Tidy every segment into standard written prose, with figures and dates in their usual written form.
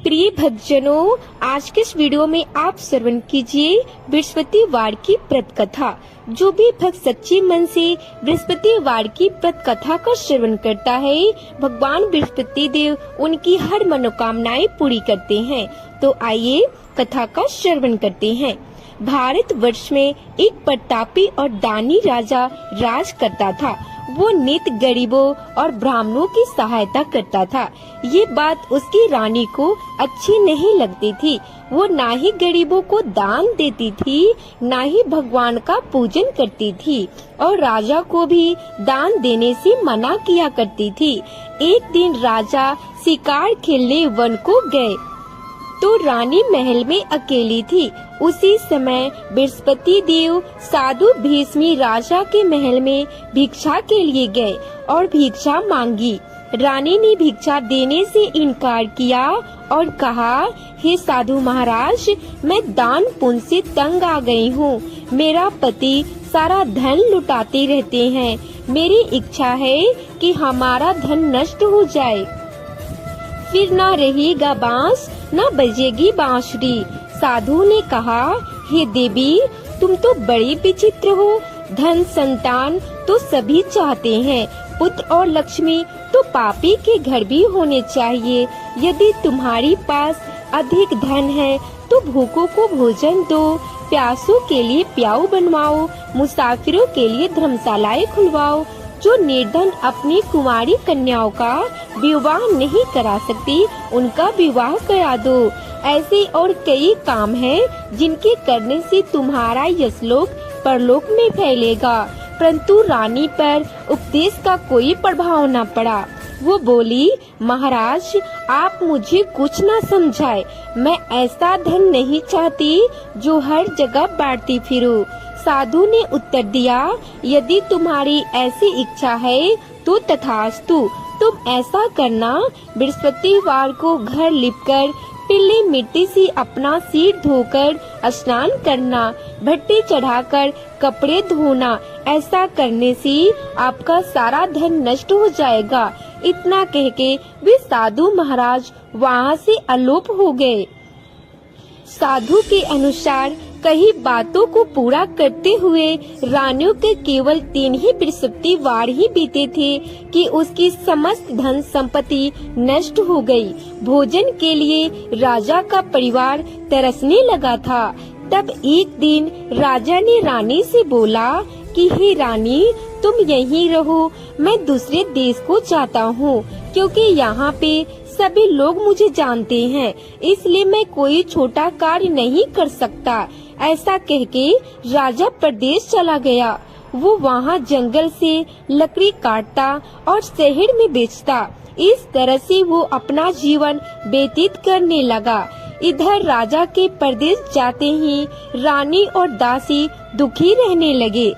प्रिय भक्तजनों, आज के इस वीडियो में आप श्रवण कीजिए बृहस्पतिवार की व्रत कथा। जो भी भक्त सच्चे मन से बृहस्पतिवार की व्रत कथा का श्रवण करता है, भगवान बृहस्पति देव उनकी हर मनोकामनाएं पूरी करते हैं। तो आइए कथा का श्रवण करते हैं। भारत वर्ष में एक प्रतापी और दानी राजा राज करता था। वो नित गरीबों और ब्राह्मणों की सहायता करता था। ये बात उसकी रानी को अच्छी नहीं लगती थी। वो ना ही गरीबों को दान देती थी, ना ही भगवान का पूजन करती थी और राजा को भी दान देने से मना किया करती थी। एक दिन राजा शिकार खेलने वन को गए तो रानी महल में अकेली थी। उसी समय बृहस्पति देव साधु भीष्मी राजा के महल में भिक्षा के लिए गए और भिक्षा मांगी। रानी ने भिक्षा देने से इनकार किया और कहा, हे साधु महाराज, मैं दान पुण्य से तंग आ गई हूँ। मेरा पति सारा धन लुटाते रहते हैं। मेरी इच्छा है कि हमारा धन नष्ट हो जाए, फिर ना रहेगा बांस न बजेगी बांसुरी। साधु ने कहा, हे देवी, तुम तो बड़ी विचित्र हो। धन संतान तो सभी चाहते हैं, पुत्र और लक्ष्मी तो पापी के घर भी होने चाहिए। यदि तुम्हारी पास अधिक धन है तो भूखों को भोजन दो, प्यासों के लिए प्याऊ बनवाओ, मुसाफिरों के लिए धर्मशालाएं खुलवाओ। जो निर्धन अपनी कुंवारी कन्याओं का विवाह नहीं करा सकती, उनका विवाह करा दो। ऐसे और कई काम हैं जिनके करने से तुम्हारा यशलोक परलोक में फैलेगा। परंतु रानी पर उपदेश का कोई प्रभाव न पड़ा। वो बोली, महाराज, आप मुझे कुछ न समझाए। मैं ऐसा धन नहीं चाहती जो हर जगह बांटती फिरूं। साधु ने उत्तर दिया, यदि तुम्हारी ऐसी इच्छा है तो तथास्तु। तुम ऐसा करना, बृहस्पतिवार को घर लिपकर पीली मिट्टी से अपना सिर धोकर स्नान करना, भट्टी चढ़ाकर कपड़े धोना। ऐसा करने से आपका सारा धन नष्ट हो जाएगा। इतना कह के वे साधु महाराज वहाँ से अलोप हो गए। साधु के अनुसार कई बातों को पूरा करते हुए रानियों के केवल 3 ही बृहस्पतिवार ही बीते थे कि उसकी समस्त धन संपत्ति नष्ट हो गई। भोजन के लिए राजा का परिवार तरसने लगा था। तब एक दिन राजा ने रानी से बोला कि हे रानी, तुम यहीं रहो, मैं दूसरे देश को जाता हूँ, क्योंकि यहाँ पे सभी लोग मुझे जानते हैं, इसलिए मैं कोई छोटा कार्य नहीं कर सकता। ऐसा कहके राजा प्रदेश चला गया। वो वहाँ जंगल से लकड़ी काटता और शहर में बेचता। इस तरह से वो अपना जीवन व्यतीत करने लगा। इधर राजा के प्रदेश जाते ही रानी और दासी दुखी रहने लगे।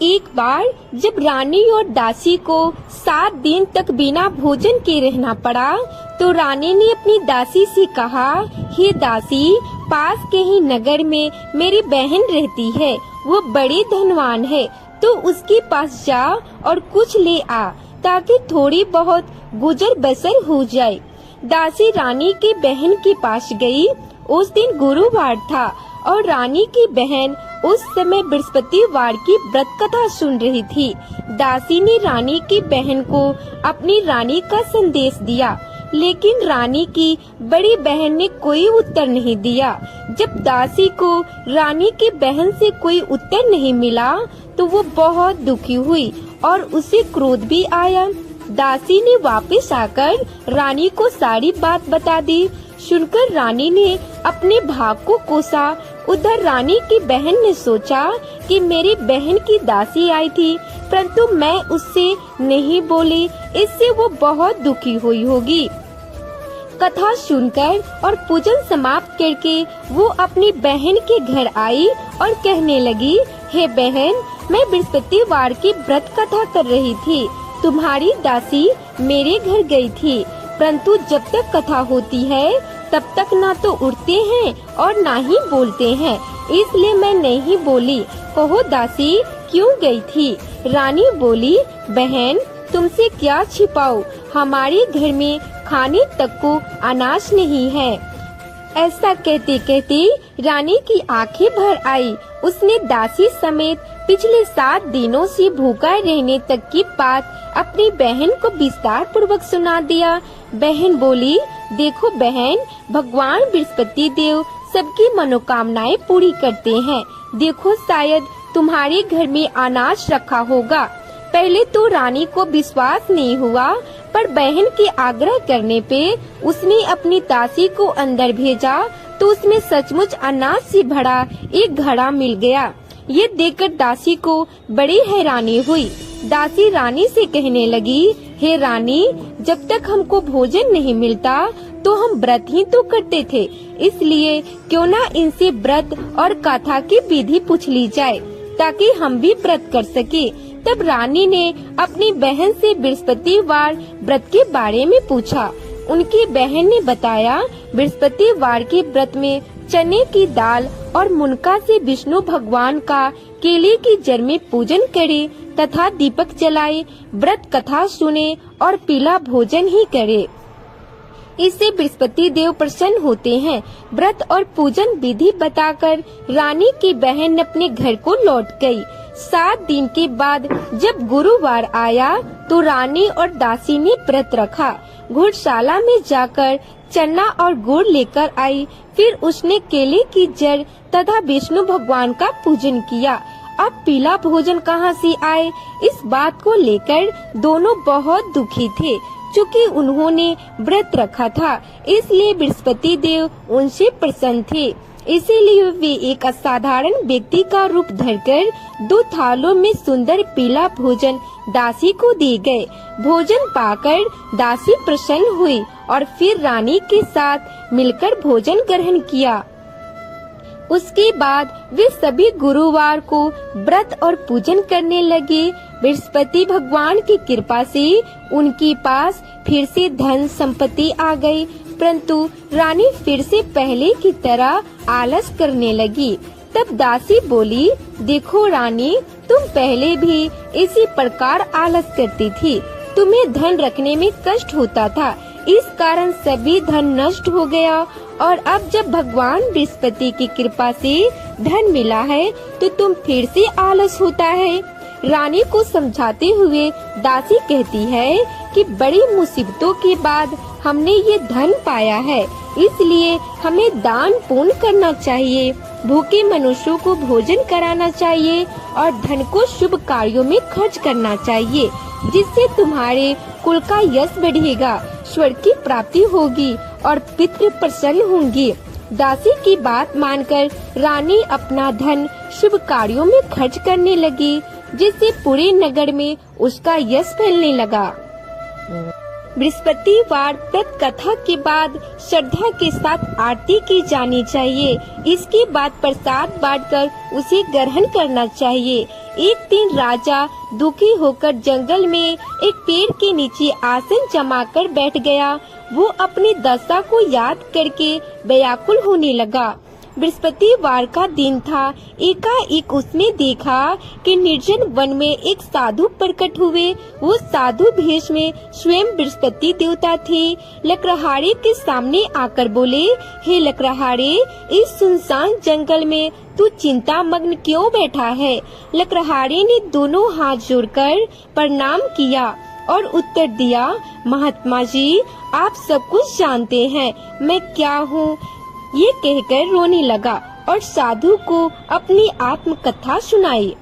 एक बार जब रानी और दासी को 7 दिन तक बिना भोजन के रहना पड़ा, तो रानी ने अपनी दासी से कहा, हे दासी, पास के ही नगर में मेरी बहन रहती है। वो बड़ी धनवान है, तो उसके पास जा और कुछ ले आ, ताकि थोड़ी बहुत गुजर बसर हो जाए। दासी रानी की बहन के पास गई। उस दिन गुरुवार था और रानी की बहन उस समय बृहस्पतिवार की व्रत कथा सुन रही थी। दासी ने रानी की बहन को अपनी रानी का संदेश दिया, लेकिन रानी की बड़ी बहन ने कोई उत्तर नहीं दिया। जब दासी को रानी की बहन से कोई उत्तर नहीं मिला, तो वो बहुत दुखी हुई और उसे क्रोध भी आया। दासी ने वापस आकर रानी को सारी बात बता दी। सुनकर रानी ने अपने भाग को कोसा। उधर रानी की बहन ने सोचा कि मेरी बहन की दासी आई थी, परंतु मैं उससे नहीं बोली, इससे वो बहुत दुखी हुई होगी। कथा सुनकर और पूजन समाप्त करके वो अपनी बहन के घर आई और कहने लगी, हे बहन, मैं बृहस्पतिवार की व्रत कथा कर रही थी। तुम्हारी दासी मेरे घर गई थी, परंतु जब तक कथा होती है तब तक ना तो उठते हैं और ना ही बोलते हैं, इसलिए मैं नहीं बोली। कहो दासी, क्यों गई थी? रानी बोली, बहन, तुमसे क्या छिपाओ, हमारे घर में खाने तक को अनाज नहीं है। ऐसा कहते कहते रानी की आंखें भर आई। उसने दासी समेत पिछले 7 दिनों से भूखा रहने तक की बात अपनी बहन को विस्तार पूर्वक सुना दिया। बहन बोली, देखो बहन, भगवान बृहस्पति देव सबकी मनोकामनाएं पूरी करते हैं। देखो शायद तुम्हारे घर में अनाज रखा होगा। पहले तो रानी को विश्वास नहीं हुआ, पर बहन के आग्रह करने पे उसने अपनी दासी को अंदर भेजा तो उसमें सचमुच अनाज से भरा एक घड़ा मिल गया। ये देखकर दासी को बड़ी हैरानी हुई। दासी रानी से कहने लगी, हे रानी, जब तक हमको भोजन नहीं मिलता तो हम व्रत ही तो करते थे, इसलिए क्यों ना इनसे व्रत और कथा की विधि पूछ ली जाए ताकि हम भी व्रत कर सके। तब रानी ने अपनी बहन से बृहस्पतिवार व्रत के बारे में पूछा। उनकी बहन ने बताया, बृहस्पतिवार के व्रत में चने की दाल और मुनका से विष्णु भगवान का केले की जड़ में पूजन करे तथा दीपक जलाए, व्रत कथा सुने और पीला भोजन ही करे। इससे बृहस्पति देव प्रसन्न होते हैं। व्रत और पूजन विधि बताकर रानी की बहन अपने घर को लौट गई। 7 दिन के बाद जब गुरुवार आया तो रानी और दासी ने व्रत रखा। घुड़शाला में जाकर चना और गुड़ लेकर आई। फिर उसने केले की जड़ तथा विष्णु भगवान का पूजन किया। अब पीला भोजन कहाँ से आए, इस बात को लेकर दोनों बहुत दुखी थे। चूँकि उन्होंने व्रत रखा था, इसलिए बृहस्पति देव उनसे प्रसन्न थे। इसीलिए वे एक असाधारण व्यक्ति का रूप धरकर 2 थालों में सुंदर पीला भोजन दासी को दे गए। भोजन पाकर दासी प्रसन्न हुई और फिर रानी के साथ मिलकर भोजन ग्रहण किया। उसके बाद वे सभी गुरुवार को व्रत और पूजन करने लगे। बृहस्पति भगवान की कृपा से उनके पास फिर से धन संपत्ति आ गई, परंतु रानी फिर से पहले की तरह आलस करने लगी। तब दासी बोली, देखो रानी, तुम पहले भी इसी प्रकार आलस करती थी। तुम्हें धन रखने में कष्ट होता था, इस कारण सभी धन नष्ट हो गया, और अब जब भगवान बृहस्पति की कृपा से धन मिला है तो तुम फिर से आलस होता है। रानी को समझाते हुए दासी कहती है कि बड़ी मुसीबतों के बाद हमने ये धन पाया है, इसलिए हमें दान पुण्य करना चाहिए, भूखे मनुष्यों को भोजन कराना चाहिए और धन को शुभ कार्यों में खर्च करना चाहिए, जिससे तुम्हारे कुल का यश बढ़ेगा, स्वर्ग की प्राप्ति होगी और पितृ प्रसन्न होंगे। दासी की बात मानकर रानी अपना धन शुभ कार्यों में खर्च करने लगी, जिससे पूरे नगर में उसका यश फैलने लगा। बृहस्पतिवार व्रत कथा के बाद श्रद्धा के साथ आरती की जानी चाहिए। इसके बाद प्रसाद बांटकर उसे ग्रहण करना चाहिए। एक दिन राजा दुखी होकर जंगल में एक पेड़ के नीचे आसन जमाकर बैठ गया। वो अपनी दशा को याद करके व्याकुल होने लगा। बृहस्पतिवार का दिन था। एकाएक उसने देखा कि निर्जन वन में एक साधु प्रकट हुए। वो साधु भेष में स्वयं बृहस्पति देवता थे। लकड़हारे के सामने आकर बोले, हे लकड़हारे, इस सुनसान जंगल में तू चिंता मग्न क्यों बैठा है? लकड़हारे ने दोनों हाथ जोड़कर प्रणाम किया और उत्तर दिया, महात्मा जी, आप सब कुछ जानते हैं, मैं क्या हूँ? ये कहकर रोने लगा और साधु को अपनी आत्मकथा सुनाई।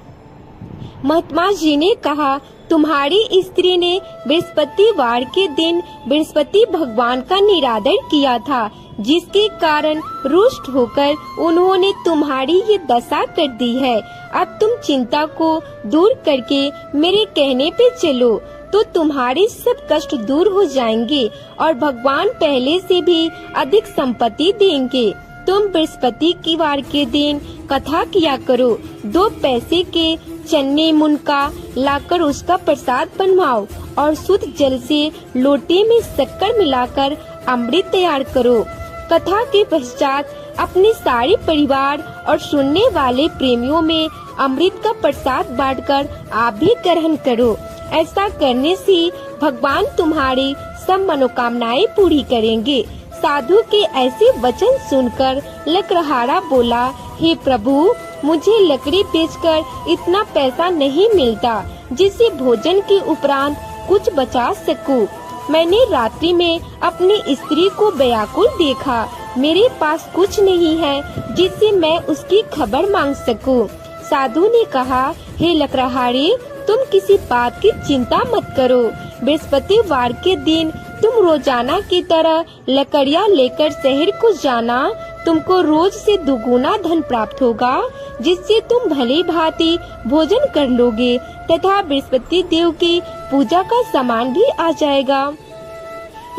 महात्मा जी ने कहा, तुम्हारी स्त्री ने बृहस्पतिवार के दिन बृहस्पति भगवान का निरादर किया था, जिसके कारण रुष्ट होकर उन्होंने तुम्हारी ये दशा कर दी है। अब तुम चिंता को दूर करके मेरे कहने पे चलो तो तुम्हारे सब कष्ट दूर हो जाएंगे और भगवान पहले से भी अधिक संपत्ति देंगे। तुम बृहस्पति की वार के दिन कथा किया करो। 2 पैसे के चने मुनका लाकर उसका प्रसाद बनवाओ और शुद्ध जल से लोटे में शक्कर मिलाकर अमृत तैयार करो। कथा के पश्चात अपने सारे परिवार और सुनने वाले प्रेमियों में अमृत का प्रसाद बांटकर आप भी ग्रहण करो। ऐसा करने से भगवान तुम्हारी सब मनोकामनाएं पूरी करेंगे। साधु के ऐसे वचन सुनकर लकड़हारा बोला, हे प्रभु, मुझे लकड़ी बेचकर इतना पैसा नहीं मिलता जिससे भोजन के उपरांत कुछ बचा सकूं। मैंने रात्रि में अपनी स्त्री को व्याकुल देखा। मेरे पास कुछ नहीं है जिससे मैं उसकी खबर मांग सकूं। साधु ने कहा, हे लकड़हारे, तुम किसी बात की चिंता मत करो। बृहस्पतिवार के दिन तुम रोजाना की तरह लकड़ियाँ लेकर शहर को जाना। तुमको रोज से दुगुना धन प्राप्त होगा, जिससे तुम भली भांति भोजन कर लोगे तथा बृहस्पति देव की पूजा का सामान भी आ जाएगा।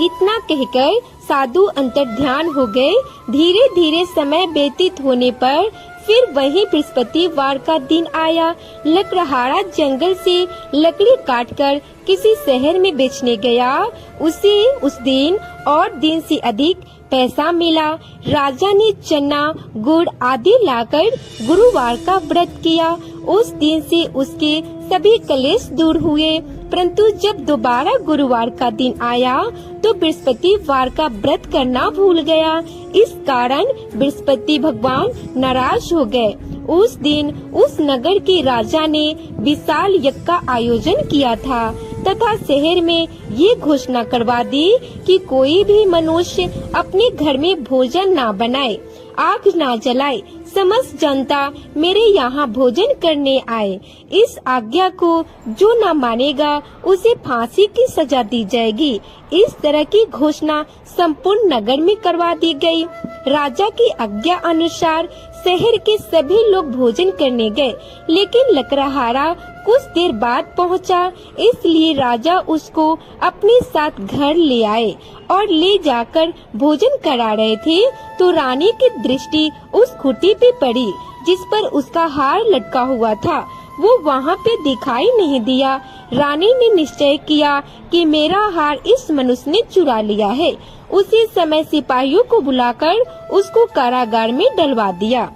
इतना कहकर साधु अंतर्ध्यान हो गए। धीरे धीरे समय व्यतीत होने पर फिर वही बृहस्पतिवार का दिन आया। लकड़हारा जंगल से लकड़ी काटकर किसी शहर में बेचने गया। उसे उस दिन और दिन से अधिक पैसा मिला। राजा ने चना, गुड़ आदि लाकर गुरुवार का व्रत किया। उस दिन से उसके सभी कलेश दूर हुए। परंतु जब दोबारा गुरुवार का दिन आया तो बृहस्पतिवार का व्रत करना भूल गया। इस कारण बृहस्पति भगवान नाराज हो गए। उस दिन उस नगर के राजा ने विशाल यज्ञ का आयोजन किया था तथा शहर में ये घोषणा करवा दी कि कोई भी मनुष्य अपने घर में भोजन ना बनाए, आग ना जलाए। समस्त जनता मेरे यहाँ भोजन करने आए। इस आज्ञा को जो न मानेगा उसे फांसी की सजा दी जाएगी। इस तरह की घोषणा संपूर्ण नगर में करवा दी गई। राजा की आज्ञा अनुसार शहर के सभी लोग भोजन करने गए, लेकिन लकड़हारा कुछ देर बाद पहुंचा। इसलिए राजा उसको अपने साथ घर ले आए और ले जाकर भोजन करा रहे थे तो रानी की दृष्टि उस खूंटी पे पड़ी जिस पर उसका हार लटका हुआ था। वो वहाँ पे दिखाई नहीं दिया। रानी ने निश्चय किया कि मेरा हार इस मनुष्य ने चुरा लिया है। उसी समय सिपाहियों को बुलाकर उसको कारागार में डलवा दिया।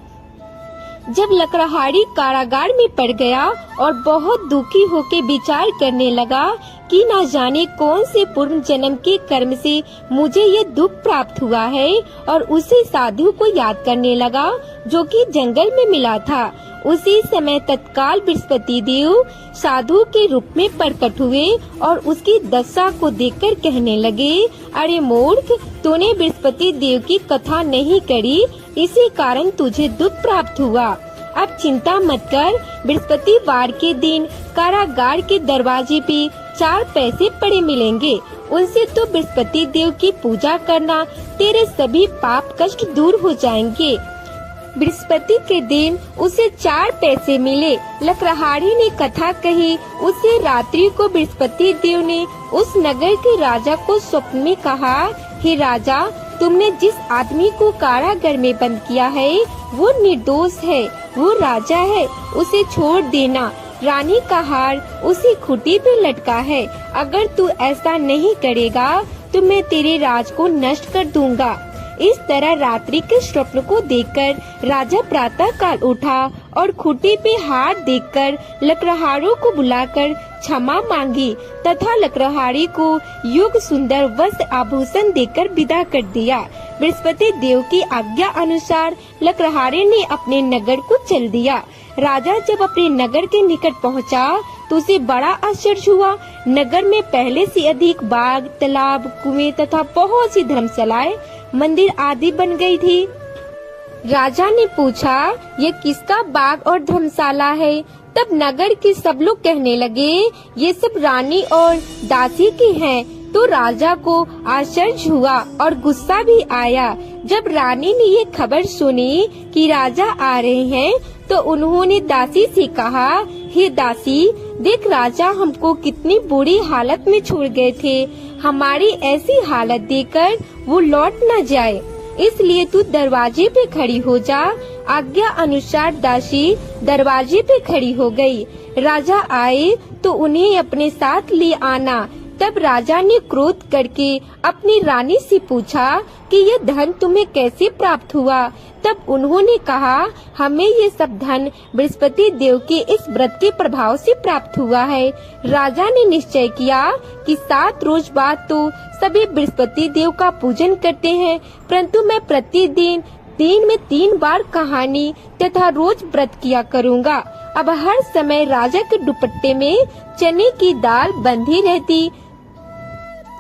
जब लकड़हारी कारागार में पड़ गया और बहुत दुखी होकर विचार करने लगा कि न जाने कौन से पूर्व जन्म के कर्म से मुझे ये दुख प्राप्त हुआ है, और उसी साधु को याद करने लगा जो कि जंगल में मिला था। उसी समय तत्काल बृहस्पति देव साधु के रूप में प्रकट हुए और उसकी दशा को देखकर कहने लगे, अरे मूर्ख, तूने बृहस्पति देव की कथा नहीं करी, इसी कारण तुझे दुख प्राप्त हुआ। अब चिंता मत कर, बृहस्पतिवार के दिन कारागार के दरवाजे पे 4 पैसे पड़े मिलेंगे। उनसे तो बृहस्पति देव की पूजा करना, तेरे सभी पाप कष्ट दूर हो जाएंगे। बृहस्पति के दिन उसे 4 पैसे मिले। लकड़हारी ने कथा कही। उसे रात्रि को बृहस्पति देव ने उस नगर के राजा को स्वप्न में कहा, हे राजा, तुमने जिस आदमी को कारागार में बंद किया है वो निर्दोष है, वो राजा है, उसे छोड़ देना। रानी का हार उसी खूंटी पे लटका है। अगर तू ऐसा नहीं करेगा तो मैं तेरे राज को नष्ट कर दूंगा। इस तरह रात्रि के स्वप्न को देखकर राजा प्रातः काल उठा और खूंटी पे हार देखकर लकड़हारों को बुलाकर क्षमा मांगी तथा लकड़हारी को युग सुंदर वस्त्र आभूषण देकर विदा कर दिया। बृहस्पति देव की आज्ञा अनुसार लकड़हारे ने अपने नगर को चल दिया। राजा जब अपने नगर के निकट पहुंचा तो उसे बड़ा आश्चर्य हुआ। नगर में पहले से अधिक बाग, तालाब, कुएं तथा बहुत सी धर्मशालाएं, मंदिर आदि बन गई थी। राजा ने पूछा, ये किसका बाग और धर्मशाला है? तब नगर के सब लोग कहने लगे, ये सब रानी और दासी की हैं। तो राजा को आश्चर्य हुआ और गुस्सा भी आया। जब रानी ने ये खबर सुनी कि राजा आ रहे हैं तो उन्होंने दासी से कहा, हे दासी, देख राजा हमको कितनी बुरी हालत में छोड़ गए थे। हमारी ऐसी हालत देखकर वो लौट न जाए, इसलिए तू दरवाजे पे खड़ी हो जा। आज्ञा अनुसार दासी दरवाजे पे खड़ी हो गई। राजा आए तो उन्हें अपने साथ ले आना। तब राजा ने क्रोध करके अपनी रानी से पूछा कि यह धन तुम्हें कैसे प्राप्त हुआ? तब उन्होंने कहा, हमें ये सब धन बृहस्पति देव के इस व्रत के प्रभाव से प्राप्त हुआ है। राजा ने निश्चय किया कि 7 रोज बाद तो सभी बृहस्पति देव का पूजन करते हैं, परंतु मैं प्रतिदिन दिन में 3 बार कहानी तथा रोज व्रत किया करूँगा। अब हर समय राजा के दुपट्टे में चने की दाल बंधी रहती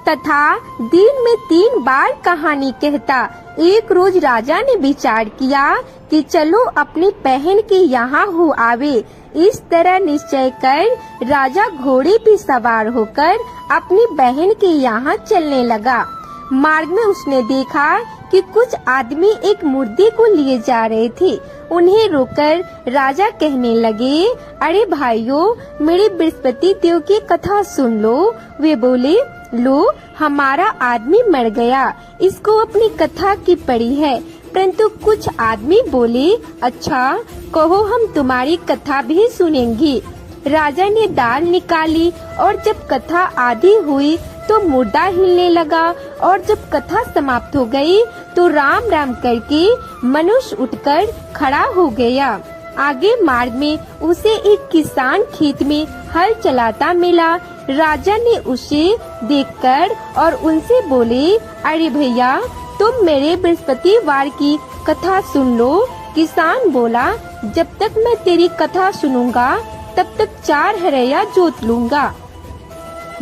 तथा दिन में 3 बार कहानी कहता। एक रोज राजा ने विचार किया कि चलो अपनी बहन के यहाँ हो आवे। इस तरह निश्चय कर राजा घोड़े पे सवार होकर अपनी बहन के यहाँ चलने लगा। मार्ग में उसने देखा कि कुछ आदमी एक मुर्दे को लिए जा रहे थे। उन्हें रोककर राजा कहने लगे, अरे भाइयों, मेरे बृहस्पति देव की कथा सुन लो। वे बोले, लो, हमारा आदमी मर गया, इसको अपनी कथा की पड़ी है। परंतु कुछ आदमी बोले, अच्छा कहो, हम तुम्हारी कथा भी सुनेंगे। राजा ने दाल निकाली और जब कथा आधी हुई तो मुर्दा हिलने लगा और जब कथा समाप्त हो गई तो राम राम करके मनुष्य उठकर खड़ा हो गया। आगे मार्ग में उसे एक किसान खेत में हल चलाता मिला। राजा ने उसे देखकर और उनसे बोले, अरे भैया, तुम मेरे बृहस्पतिवार की कथा सुन लो। किसान बोला, जब तक मैं तेरी कथा सुनूंगा तब तक 4 हरैया जोत लूंगा।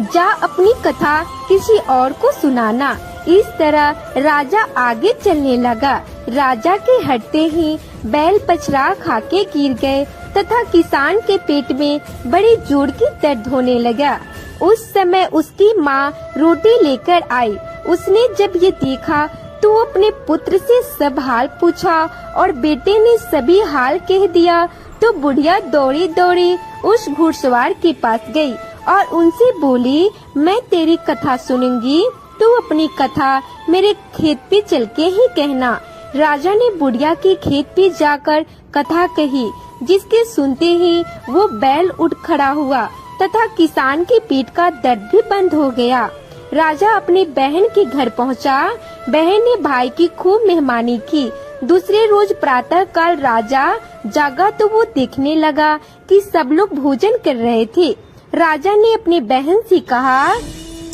जा अपनी कथा किसी और को सुनाना। इस तरह राजा आगे चलने लगा। राजा के हटते ही बैल पछरा खाके गिर गए तथा किसान के पेट में बड़ी जोर की दर्द होने लगा। उस समय उसकी माँ रोटी लेकर आई। उसने जब ये देखा तो अपने पुत्र से सब हाल पूछा और बेटे ने सभी हाल कह दिया। तो बुढ़िया दौड़ी दौड़ी उस घुड़सवार के पास गई और उनसे बोली, मैं तेरी कथा सुनूंगी, तू अपनी कथा मेरे खेत पे चल के ही कहना। राजा ने बुढ़िया के खेत पे जाकर कथा कही, जिसके सुनते ही वो बैल उठ खड़ा हुआ तथा किसान के पेट का दर्द भी बंद हो गया। राजा अपनी बहन के घर पहुंचा। बहन ने भाई की खूब मेहमानी की। दूसरे रोज प्रातः काल राजा जागा तो वो देखने लगा कि सब लोग भोजन कर रहे थे। राजा ने अपनी बहन से कहा,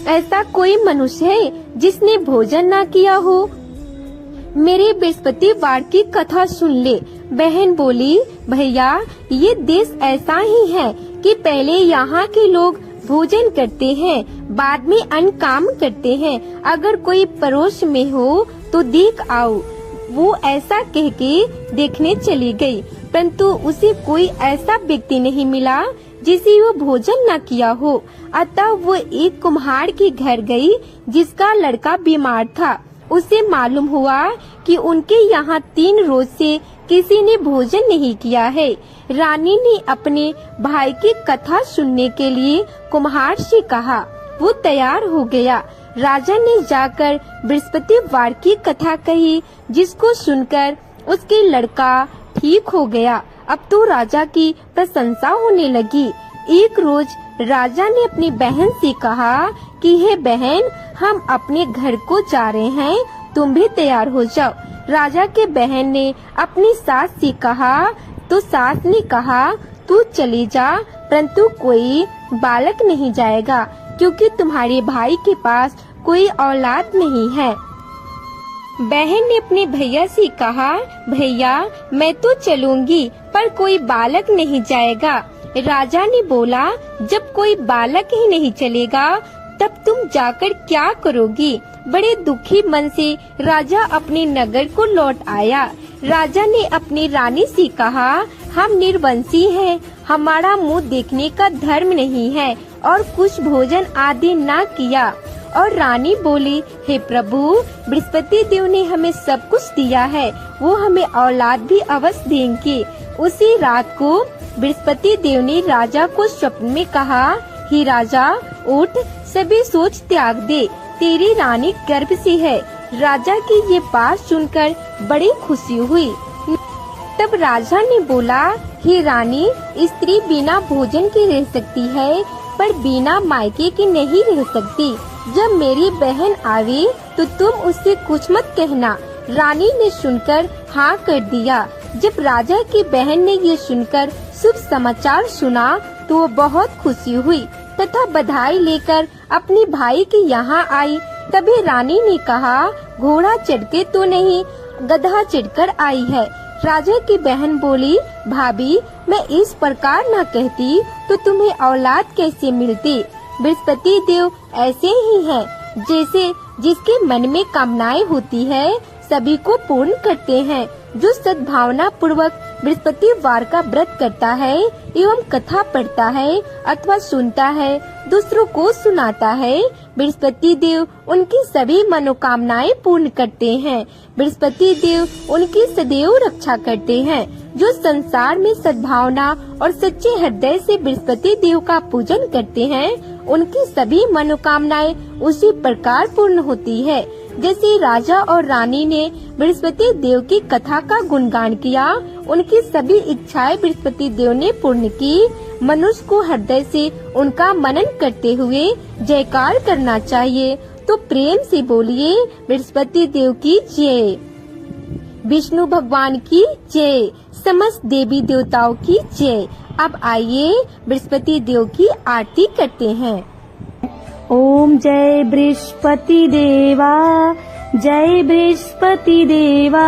ऐसा कोई मनुष्य है जिसने भोजन ना किया हो? मेरे बृहस्पतिवार की कथा सुन ले। बहन बोली, भैया, ये देश ऐसा ही है कि पहले यहाँ के लोग भोजन करते हैं, बाद में अन्य काम करते हैं। अगर कोई पड़ोस में हो तो देख आओ। वो ऐसा कह के देखने चली गई, परंतु उसे कोई ऐसा व्यक्ति नहीं मिला जिसे वो भोजन न किया हो। अतः वो एक कुम्हार के घर गई जिसका लड़का बीमार था। उसे मालूम हुआ कि उनके यहाँ 3 रोज से किसी ने भोजन नहीं किया है। रानी ने अपने भाई की कथा सुनने के लिए कुम्हार से कहा। वो तैयार हो गया। राजा ने जाकर बृहस्पतिवार की कथा कही, जिसको सुनकर उसके लड़का ठीक हो गया। अब तो राजा की प्रशंसा होने लगी। एक रोज राजा ने अपनी बहन से कहा कि हे बहन, हम अपने घर को जा रहे हैं, तुम भी तैयार हो जाओ। राजा के बहन ने अपनी सास से कहा तो सास ने कहा, तू चली जा, परंतु कोई बालक नहीं जाएगा, क्योंकि तुम्हारे भाई के पास कोई औलाद नहीं है। बहन ने अपने भैया से कहा, भैया, मैं तो चलूंगी, पर कोई बालक नहीं जाएगा। राजा ने बोला, जब कोई बालक ही नहीं चलेगा तब तुम जाकर क्या करोगी? बड़े दुखी मन से राजा अपने नगर को लौट आया। राजा ने अपनी रानी से कहा, हम निर्वंशी हैं, हमारा मुंह देखने का धर्म नहीं है और कुछ भोजन आदि ना किया। और रानी बोली, हे प्रभु, बृहस्पति देव ने हमें सब कुछ दिया है, वो हमें औलाद भी अवश्य देंगे। उसी रात को बृहस्पति देव ने राजा को स्वप्न में कहा, हे राजा, उठ, सभी सोच त्याग दे, तेरी रानी गर्भ से है। राजा की ये बात सुनकर बड़ी खुशी हुई। तब राजा ने बोला, हे रानी, स्त्री बिना भोजन के रह सकती है, पर बिना मायके की नहीं रह सकती। जब मेरी बहन आवे तो तुम उससे कुछ मत कहना, रानी ने सुनकर हाँ कर दिया। जब राजा की बहन ने ये सुनकर शुभ समाचार सुना तो वो बहुत खुशी हुई तथा बधाई लेकर अपने भाई के यहाँ आई। तभी रानी ने कहा, घोड़ा चढ़ के तो नहीं, गधा चढ़कर आई है। राजा की बहन बोली, भाभी मैं इस प्रकार न कहती तो तुम्हें औलाद कैसे मिलती। बृहस्पति देव ऐसे ही हैं, जैसे जिसके मन में कामनाएं होती है सभी को पूर्ण करते हैं। जो सद्भावना पूर्वक बृहस्पतिवार का व्रत करता है एवं कथा पढ़ता है अथवा सुनता है, दूसरों को सुनाता है, बृहस्पति देव उनकी सभी मनोकामनाएं पूर्ण करते हैं। बृहस्पति देव उनकी सदैव रक्षा करते हैं। जो संसार में सद्भावना और सच्चे हृदय से बृहस्पति देव का पूजन करते हैं उनकी सभी मनोकामनाएं उसी प्रकार पूर्ण होती है। जैसे राजा और रानी ने बृहस्पति देव की कथा का गुणगान किया, उनकी सभी इच्छाएं बृहस्पति देव ने पूर्ण की। मनुष्य को हृदय से उनका मनन करते हुए जयकार करना चाहिए। तो प्रेम से बोलिए, बृहस्पति देव की जय, विष्णु भगवान की जय, समस्त देवी देवताओं की जय। अब आइए बृहस्पति देव की आरती करते हैं। ओम जय बृहस्पति देवा, जय बृहस्पति देवा।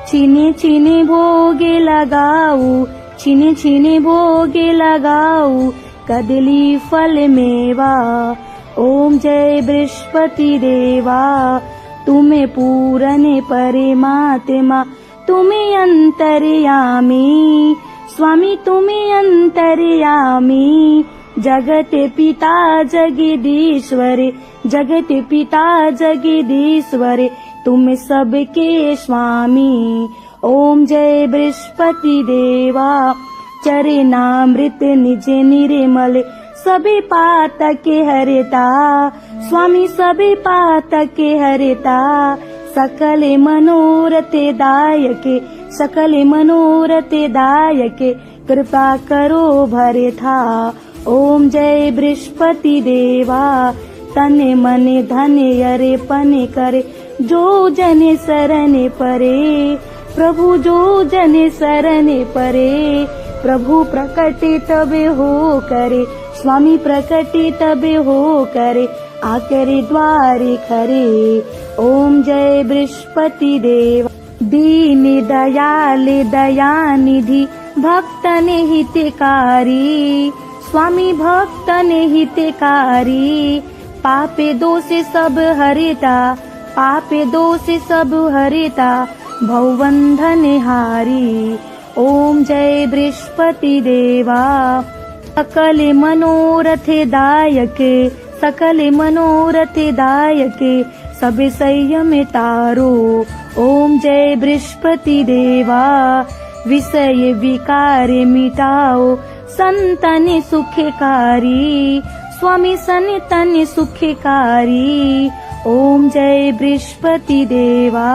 छिने छिने भोगे लगाऊ, छिने छिने भोगे लगाऊ, कदली फल मेवा। ओम जय बृहस्पति देवा, तुम्हें पूरने परमात्मा, तुम्हें अंतर्यामी, स्वामी तुम्हें अंतर्यामी। जगत पिता जगदीश्वर, जगत पिता जगदीश्वर, तुम सबके स्वामी। ओम जय बृहस्पति देवा, चरणामृत निज निर्मल, सभी पातक हरता, स्वामी सभी पातक हरता। सकल मनोरथ दायक, सकल मनोरथ दायक, कृपा करो भरथा। ओम जय बृहस्पति देवा, तने मने धने अर्पण करे, जो जने शरण परे, प्रभु जो जने शरण परे। प्रभु प्रकटे तब हो करे, स्वामी प्रकटे तब हो करे, आकरे द्वारे खरे। ओम जय बृहस्पति देवा, दीन दयाल दयानिधि, भक्तन हितकारी, स्वामी भक्तन हितकारी। पापे दोष सब हरिता, पापे दोष सब हरिता, भवबंधन हारी। ओम जय बृहस्पति देवा, सकल मनोरथ दायक, सकल मनोरथ दायक, सब संयम तारो। ओम जय बृहस्पति देवा, विषय विकार मिटाओ, संतन सुखकारी, स्वामी संतन सुखकारी। ओम जय बृहस्पति देवा।